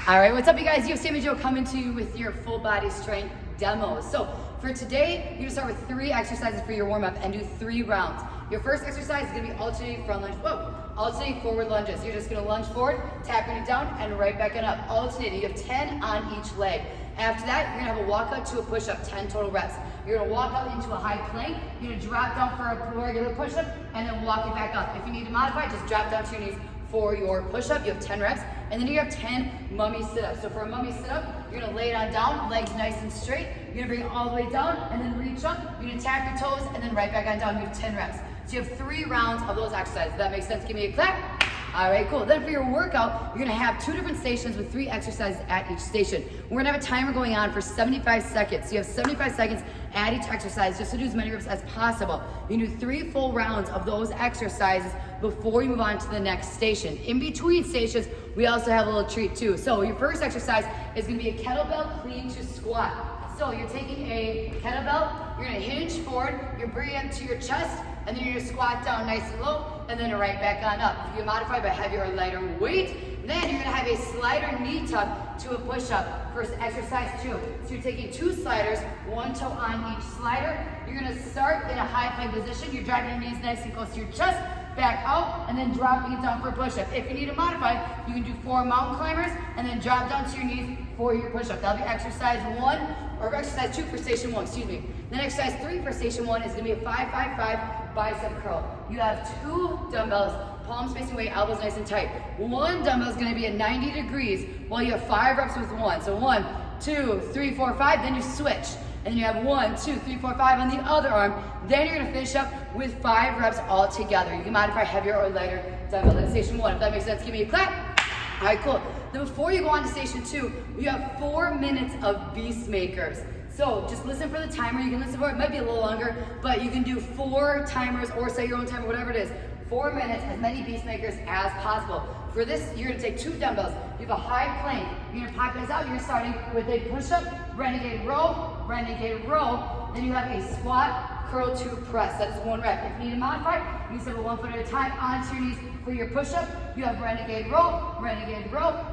All right, what's up, you guys? You have Sammy Joe coming to you with your full body strength demos. So for today, you're gonna start with 3 exercises for your warm up and do 3 rounds. Your first exercise is gonna be alternating front lunge, alternating forward lunges. You're just gonna lunge forward, tapping it down, and right back and up. Alternating, you have 10 on each leg. After that, you're gonna have a walkout to a push-up, 10 total reps. You're gonna walk out into a high plank, you're gonna drop down for a regular push-up, and then walk it back up. If you need to modify, just drop down to your knees for your push-up. You have 10 reps, and then you have 10 mummy sit-ups. So for a mummy sit-up, you're gonna lay it on down, legs nice and straight. You're gonna bring it all the way down, and then reach up. You're gonna tap your toes, and then right back on down. You have 10 reps. So you have 3 rounds of those exercises. That makes sense? Give me a clap. All right, cool. Then for your workout, you're gonna have 2 different stations with 3 exercises at each station. We're gonna have a timer going on for 75 seconds. So you have 75 seconds at each exercise just to do as many reps as possible. You can do 3 full rounds of those exercises before you move on to the next station. In between stations, we also have a little treat too. So your first exercise is gonna be a kettlebell clean to squat. So you're taking a kettlebell, you're gonna hinge forward, you're bringing it to your chest, and then you're gonna squat down nice and low, and then right back on up. You can modify by heavier or lighter weight. Then you're gonna have a slider knee tuck to a push-up for exercise 2. So you're taking 2 sliders, 1 toe on each slider. You're gonna start in a high plank position. You're driving your knees nice and close to your chest, back out, and then dropping it down for a push-up. If you need to modify, you can do 4 mountain climbers, and then drop down to your knees for your push-up. That'll be exercise 1, or exercise 2 for station 1, excuse me. Then exercise 3 for station 1 is gonna be a 5-5-5 bicep curl. You have 2 dumbbells, palms facing away, elbows nice and tight. 1 dumbbell is gonna be at 90 degrees while you have 5 reps with 1. So 1, 2, 3, 4, 5, then you switch. And then you have 1, 2, 3, 4, 5 on the other arm. Then you're gonna finish up with 5 reps all together. You can modify heavier or lighter dumbbell. That's station 1. If that makes sense, give me a clap. All right, cool. Then before you go on to station 2, you have 4 minutes of beast makers. So just listen for the timer. You can listen for it. It might be a little longer, but you can do 4 timers or set your own timer, whatever it is. 4 minutes, as many beast makers as possible. For this, you're gonna take 2 dumbbells. You have a high plank. You're gonna pop those out. You're starting with a push-up, renegade row. Then you have a squat, curl to press. That is 1 rep. If you need to modify, you can step 1 foot at a time onto your knees for your push-up. You have renegade row.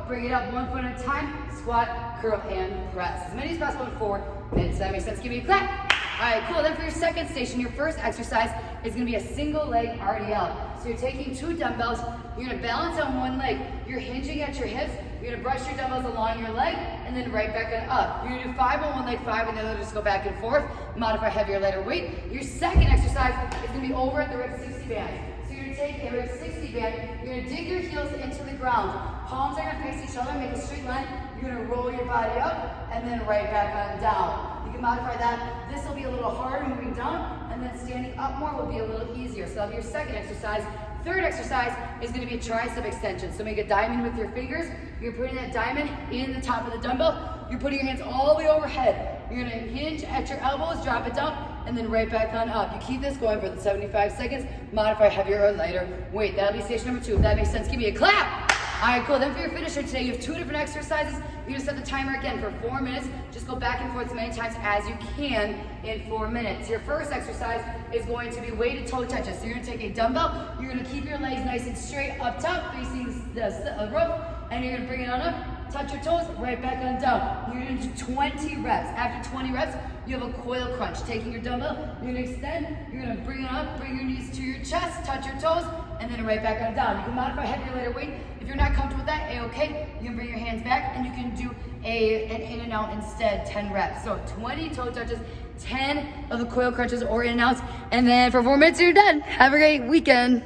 Bring it up 1 foot at a time, squat, curl, and press. As many as possible in 4 minutes. That makes sense? Give me a clap. All right, cool. Then for your second station, your first exercise is gonna be a single leg RDL. So you're taking 2 dumbbells, you're gonna balance on 1 leg, you're hinging at your hips, you're gonna brush your dumbbells along your leg, and then right back and up. You're gonna do 5 on 1 leg, 5 on the other, just go back and forth, modify heavier, lighter weight. Your second exercise is gonna be over at the rip 60 band. So you're gonna take a rip 60 band, you're gonna dig your heels into the ground. Palms are gonna face each other, make a straight line. You're gonna roll your body up, and then right back on down. You can modify that. This will be a little harder moving down, and then standing up more will be a little easier. So that'll be your second exercise. Third exercise is gonna be a tricep extension. So make a diamond with your fingers. You're putting that diamond in the top of the dumbbell. You're putting your hands all the way overhead. You're gonna hinge at your elbows, drop it down, and then right back on up. You keep this going for the 75 seconds. Modify heavier or lighter weight. That'll be station number 2. If that makes sense, give me a clap. All right, cool. Then for your finisher today, you have 2 different exercises. You're gonna set the timer again for 4 minutes. Just go back and forth as many times as you can in 4 minutes. Your first exercise is going to be weighted toe touches. So you're gonna take a dumbbell, you're gonna keep your legs nice and straight up top, facing the roof, and you're gonna bring it on up, touch your toes, right back on down. You're gonna do 20 reps. After 20 reps, you have a coil crunch. Taking your dumbbell, you're gonna extend, you're gonna bring it up, bring your knees to your chest, touch your toes, and then right back on down. You can modify heavier, lighter weight. If you're not comfortable with that, A-okay. You can bring your hands back, and you can do an in and out instead, 10 reps. So 20 toe touches, 10 of the coil crunches or in and outs, and then for 4 minutes, you're done. Have a great weekend.